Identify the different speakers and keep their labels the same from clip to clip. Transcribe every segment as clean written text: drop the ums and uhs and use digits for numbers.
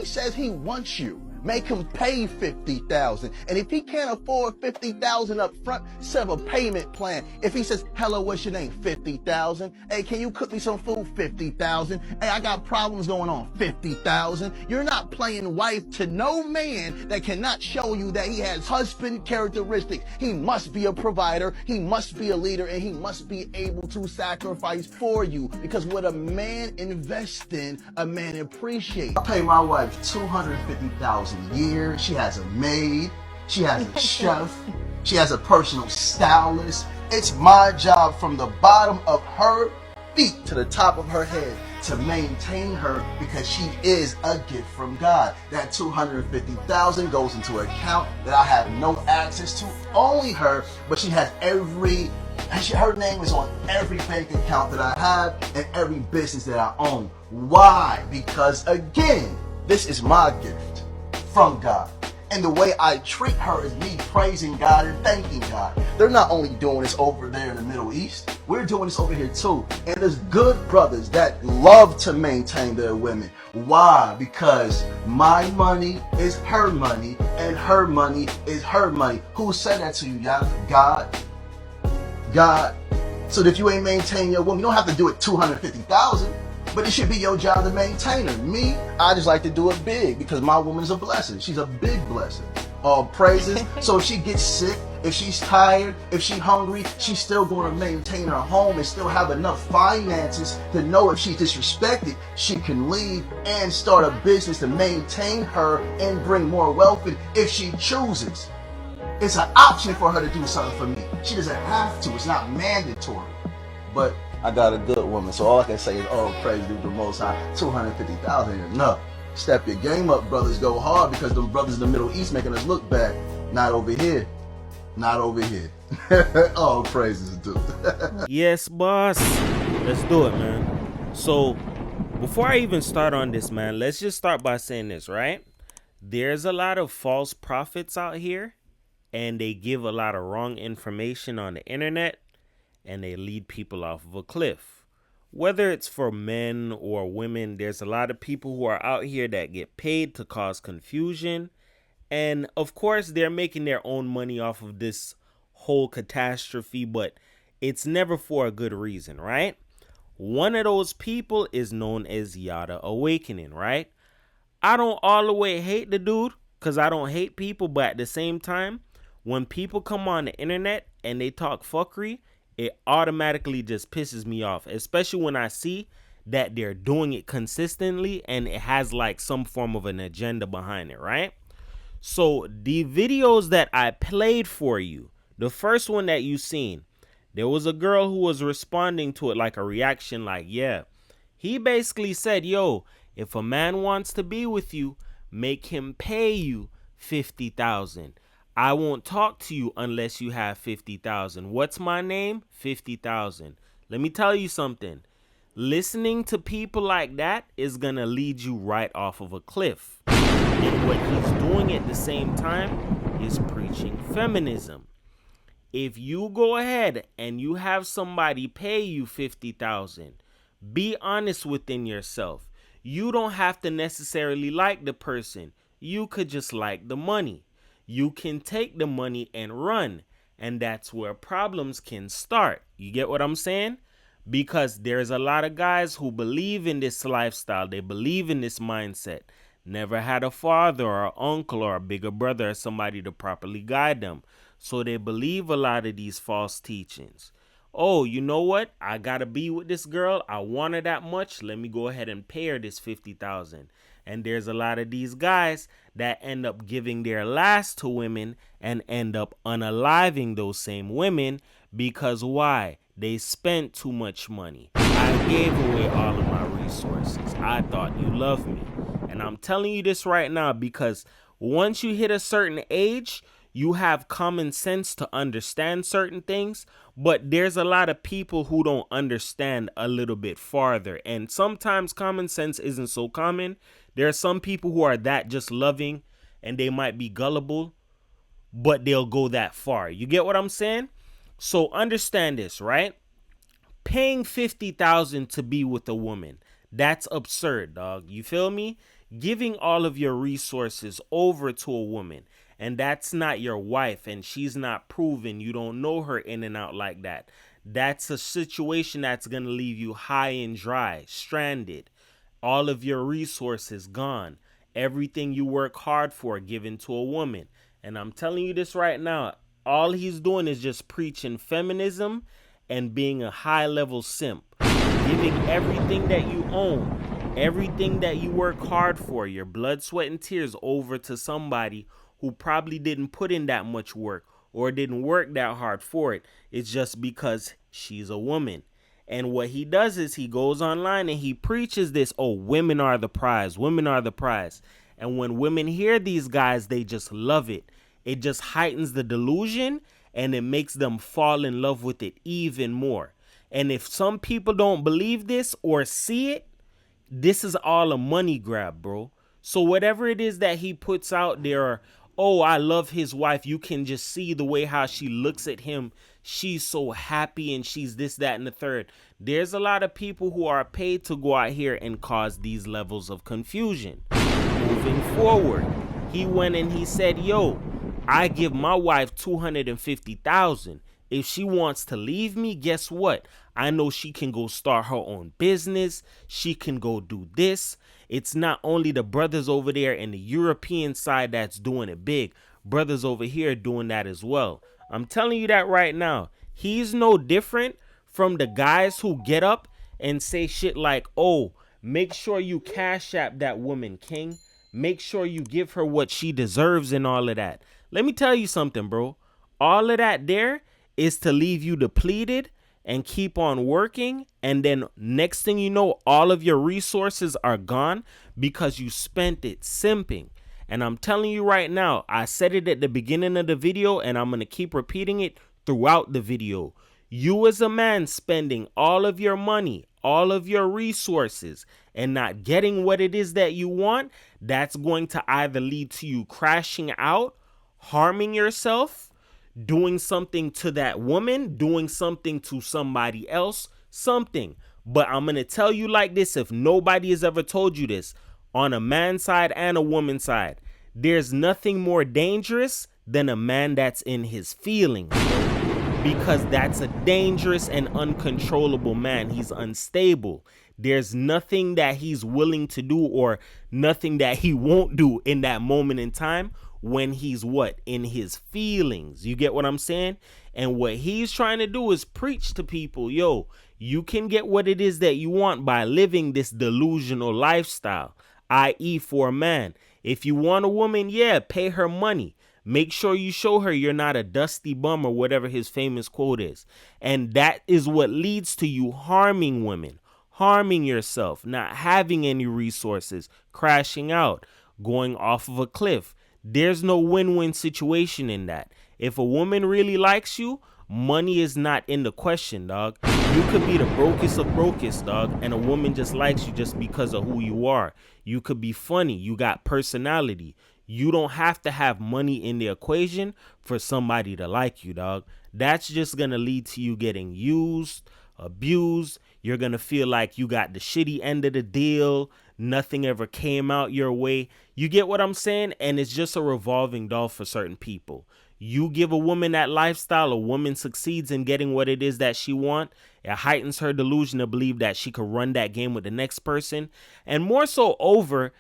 Speaker 1: says he wants you, make him pay $50,000. And if he can't afford $50,000 up front, set up a payment plan. If he says, hello, what's your name? $50,000. Hey, can you cook me some food? $50,000. Hey, I got problems going on. $50,000. You're not playing wife to no man that cannot show you that he has husband characteristics. He must be a provider, he must be a leader, and he must be able to sacrifice for you. Because what a man invests in, a man appreciates. I pay my wife $250,000 a year. She has a maid, she has a chef, she has a personal stylist. It's my job from the bottom of her feet to the top of her head to maintain her, because she is a gift from God. That $250,000 goes into an account that I have no access to, only her, but she has her name is on every bank account that I have and every business that I own. Why? Because again, this is my gift from God. And the way I treat her is me praising God and thanking God. They're not only doing this over there in the Middle East, we're doing this over here too. And there's good brothers that love to maintain their women. Why? Because my money is her money and her money is her money. Who said that to you, y'all? God. God. So that if you ain't maintaining your woman, you don't have to do it $250,000. But it should be your job to maintain her. Me, I just like to do it big because my woman is a blessing. She's a big blessing. All praises. So if she gets sick, if she's tired, if she's hungry, she's still going to maintain her home and still have enough finances to know if she's disrespected, she can leave and start a business to maintain her and bring more wealth in if she chooses. It's an option for her to do something for me. She doesn't have to. It's not mandatory. But I got a good woman, so all I can say is, oh, praise be the Most High. $250,000 ain't enough. Step your game up, brothers. Go hard, because the brothers in the Middle East making us look bad. Not over here. Not over here. All praises due.
Speaker 2: Yes, boss. Let's do it, man. So, before I even start on this, man, let's just start by saying this, right? There's a lot of false prophets out here, and they give a lot of wrong information on the internet, and they lead people off of a cliff. Whether it's for men or women, there's a lot of people who are out here that get paid to cause confusion. And of course, they're making their own money off of this whole catastrophe, but it's never for a good reason, right? One of those people is known as Yada Awakening, right? I don't all the way hate the dude, because I don't hate people, but at the same time, when people come on the internet and they talk fuckery, it automatically just pisses me off, especially when I see that they're doing it consistently and it has like some form of an agenda behind it, right? So the videos that I played for you, the first one that you seen, there was a girl who was responding to it like a reaction, like, yeah, he basically said, yo, if a man wants to be with you, make him pay you $50,000. I won't talk to you unless you have $50,000. What's my name? $50,000. Let me tell you something. Listening to people like that is going to lead you right off of a cliff. And what he's doing at the same time is preaching feminism. If you go ahead and you have somebody pay you $50,000, be honest within yourself. You don't have to necessarily like the person. You could just like the money. You can take the money and run, and that's where problems can start. You get what I'm saying? Because there's a lot of guys who believe in this lifestyle. They believe in this mindset. Never had a father or an uncle or a bigger brother or somebody to properly guide them. So they believe a lot of these false teachings. Oh, you know what? I got to be with this girl. I want her that much. Let me go ahead and pay her this $50,000. And there's a lot of these guys that end up giving their last to women and end up unaliving those same women because why? They spent too much money. I gave away all of my resources. I thought you loved me. And I'm telling you this right now because once you hit a certain age, you have common sense to understand certain things, but there's a lot of people who don't understand a little bit farther. And sometimes common sense isn't so common. There are some people who are that just loving and they might be gullible, but they'll go that far. You get what I'm saying? So understand this, right? Paying $50,000 to be with a woman, that's absurd, dog. You feel me? giving all of your resources over to a woman, and that's not your wife, and she's not proven, you don't know her in and out like that, that's a situation that's going to leave you high and dry, stranded, all of your resources gone, everything you work hard for given to a woman. And I'm telling you this right now, all he's doing is just preaching feminism and being a high level simp, giving everything that you own, everything that you work hard for, your blood, sweat, and tears over to somebody who probably didn't put in that much work or didn't work that hard for it. It's just because she's a woman. And what he does is he goes online and he preaches this, oh, women are the prize, women are the prize. And when women hear these guys, they just love it. It just heightens the delusion and it makes them fall in love with it even more. And if some people don't believe this or see it, this is all a money grab, bro. So whatever it is that he puts out there, oh, I love his wife, you can just see the way how she looks at him. She's so happy and she's this, that, and the third. There's a lot of people who are paid to go out here and cause these levels of confusion. Moving forward, he went and he said, yo, I give my wife $250,000. If she wants to leave me, guess what? I know she can go start her own business. She can go do this. It's not only the brothers over there in the European side that's doing it big. Brothers over here doing that as well. I'm telling you that right now. He's no different from the guys who get up and say shit like, oh, make sure you cash app that woman, King. Make sure you give her what she deserves and all of that. Let me tell you something, bro. All of that there is to leave you depleted and keep on working. And then next thing you know, all of your resources are gone because you spent it simping. And I'm telling you right now, I said it at the beginning of the video and I'm going to keep repeating it throughout the video. You as a man spending all of your money, all of your resources and not getting what it is that you want, that's going to either lead to you crashing out, harming yourself, doing something to that woman, doing something to somebody else, something. But I'm going to tell you like this, if nobody has ever told you this, on a man's side and a woman's side, there's nothing more dangerous than a man that's in his feelings. Because that's a dangerous and uncontrollable man. He's unstable. There's nothing that he's willing to do or nothing that he won't do in that moment in time when he's what? In his feelings. You get what I'm saying? And what he's trying to do is preach to people, yo, you can get what it is that you want by living this delusional lifestyle, i.e. for a man. If you want a woman, yeah, pay her money. Make sure you show her you're not a dusty bum or whatever his famous quote is. And that is what leads to you harming women, harming yourself, not having any resources, crashing out, going off of a cliff. There's no win-win situation in that. If a woman really likes you, money is not in the question, dog. You could be the brokest of brokest, dog, and a woman just likes you just because of who you are. You could be funny. You got personality. You don't have to have money in the equation for somebody to like you, dog. That's just going to lead to you getting used, abused. You're going to feel like you got the shitty end of the deal. Nothing ever came out your way. You get what I'm saying? And it's just a revolving door for certain people. You give a woman that lifestyle, a woman succeeds in getting what it is that she wants. It heightens her delusion to believe that she could run that game with the next person. And more so over,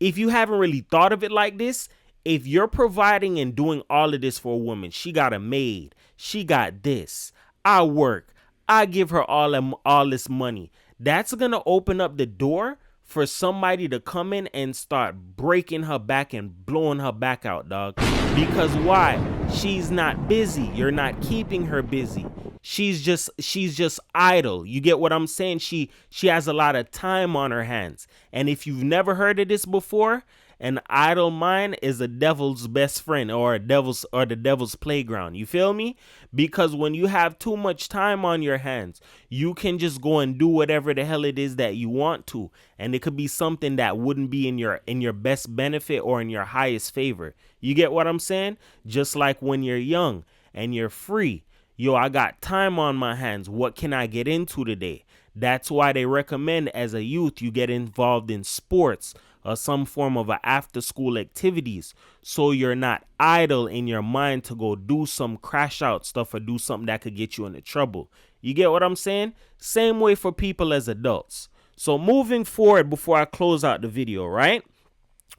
Speaker 2: if you haven't really thought of it like this, if you're providing and doing all of this for a woman, she got a maid, she got this, I work, I give her all this money, that's going to open up the door for somebody to come in and start breaking her back and blowing her back out, dog. Because why? She's not busy. You're not keeping her busy. She's just idle. You get what I'm saying? She has a lot of time on her hands. And if you've never heard of this before, an idle mind is a devil's best friend or the devil's playground. You feel me? Because when you have too much time on your hands, you can just go and do whatever the hell it is that you want to. And it could be something that wouldn't be in your best benefit or in your highest favor. You get what I'm saying? Just like when you're young and you're free. Yo, I got time on my hands. What can I get into today? That's why they recommend as a youth you get involved in sports, or some form of a after school activities, so you're not idle in your mind to go do some crash out stuff or do something that could get you into trouble. You get what I'm saying? Same way for people as adults. So moving forward, before I close out the video, right?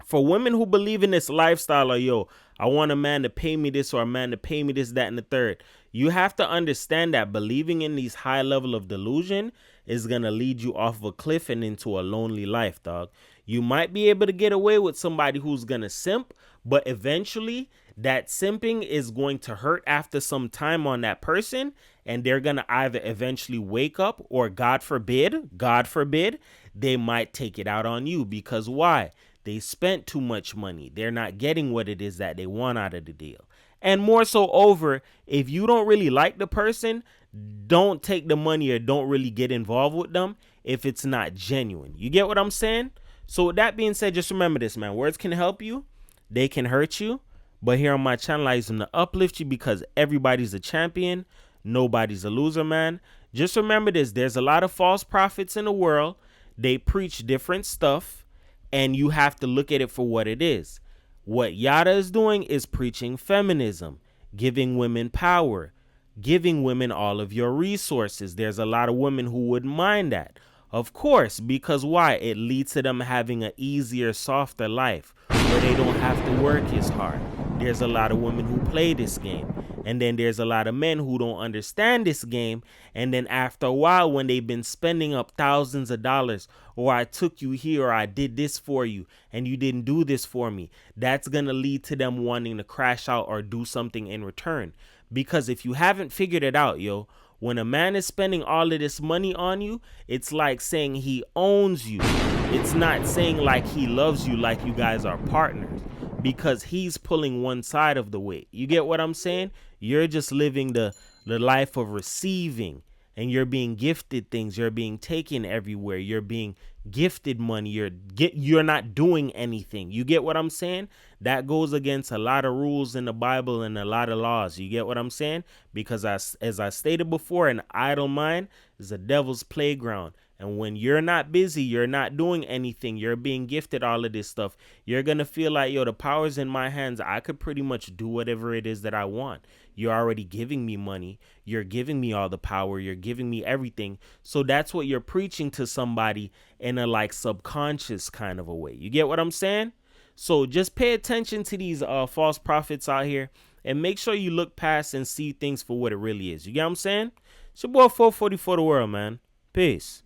Speaker 2: For women who believe in this lifestyle of, yo, I want a man to pay me this or a man to pay me this, that, and the third, you have to understand that believing in these high level of delusion is going to lead you off of a cliff and into a lonely life, dog. You might be able to get away with somebody who's going to simp, but eventually that simping is going to hurt after some time on that person, and they're going to either eventually wake up or God forbid, they might take it out on you. Because why? They spent too much money. They're not getting what it is that they want out of the deal. And more so over, if you don't really like the person, don't take the money or don't really get involved with them if it's not genuine. You get what I'm saying? So with that being said, just remember this, man. Words can help you. They can hurt you. But here on my channel, I use them to uplift you because everybody's a champion. Nobody's a loser, man. Just remember this. There's a lot of false prophets in the world. They preach different stuff. And you have to look at it for what it is. What Yada is doing is preaching feminism, giving women power, giving women all of your resources. There's a lot of women who wouldn't mind that. Of course, because why? It leads to them having an easier, softer life where they don't have to work as hard. There's a lot of women who play this game. And then there's a lot of men who don't understand this game. And then after a while, when they've been spending up thousands of dollars, or I took you here, or I did this for you, and you didn't do this for me, that's going to lead to them wanting to crash out or do something in return. Because if you haven't figured it out, yo, when a man is spending all of this money on you, it's like saying he owns you. It's not saying like he loves you, like you guys are partners, because he's pulling one side of the weight. You get what I'm saying? You're just living the life of receiving, and you're being gifted things. You're being taken everywhere. You're being gifted money. You're not doing anything. You get what I'm saying? That goes against a lot of rules in the Bible and a lot of laws. You get what I'm saying? Because as I stated before, an idle mind is a devil's playground. And when you're not busy, you're not doing anything, you're being gifted all of this stuff, you're going to feel like, yo, the power's in my hands. I could pretty much do whatever it is that I want. You're already giving me money. You're giving me all the power. You're giving me everything. So that's what you're preaching to somebody in a like subconscious kind of a way. You get what I'm saying? So just pay attention to these false prophets out here and make sure you look past and see things for what it really is. You get what I'm saying? It's your boy 444 The World, man. Peace.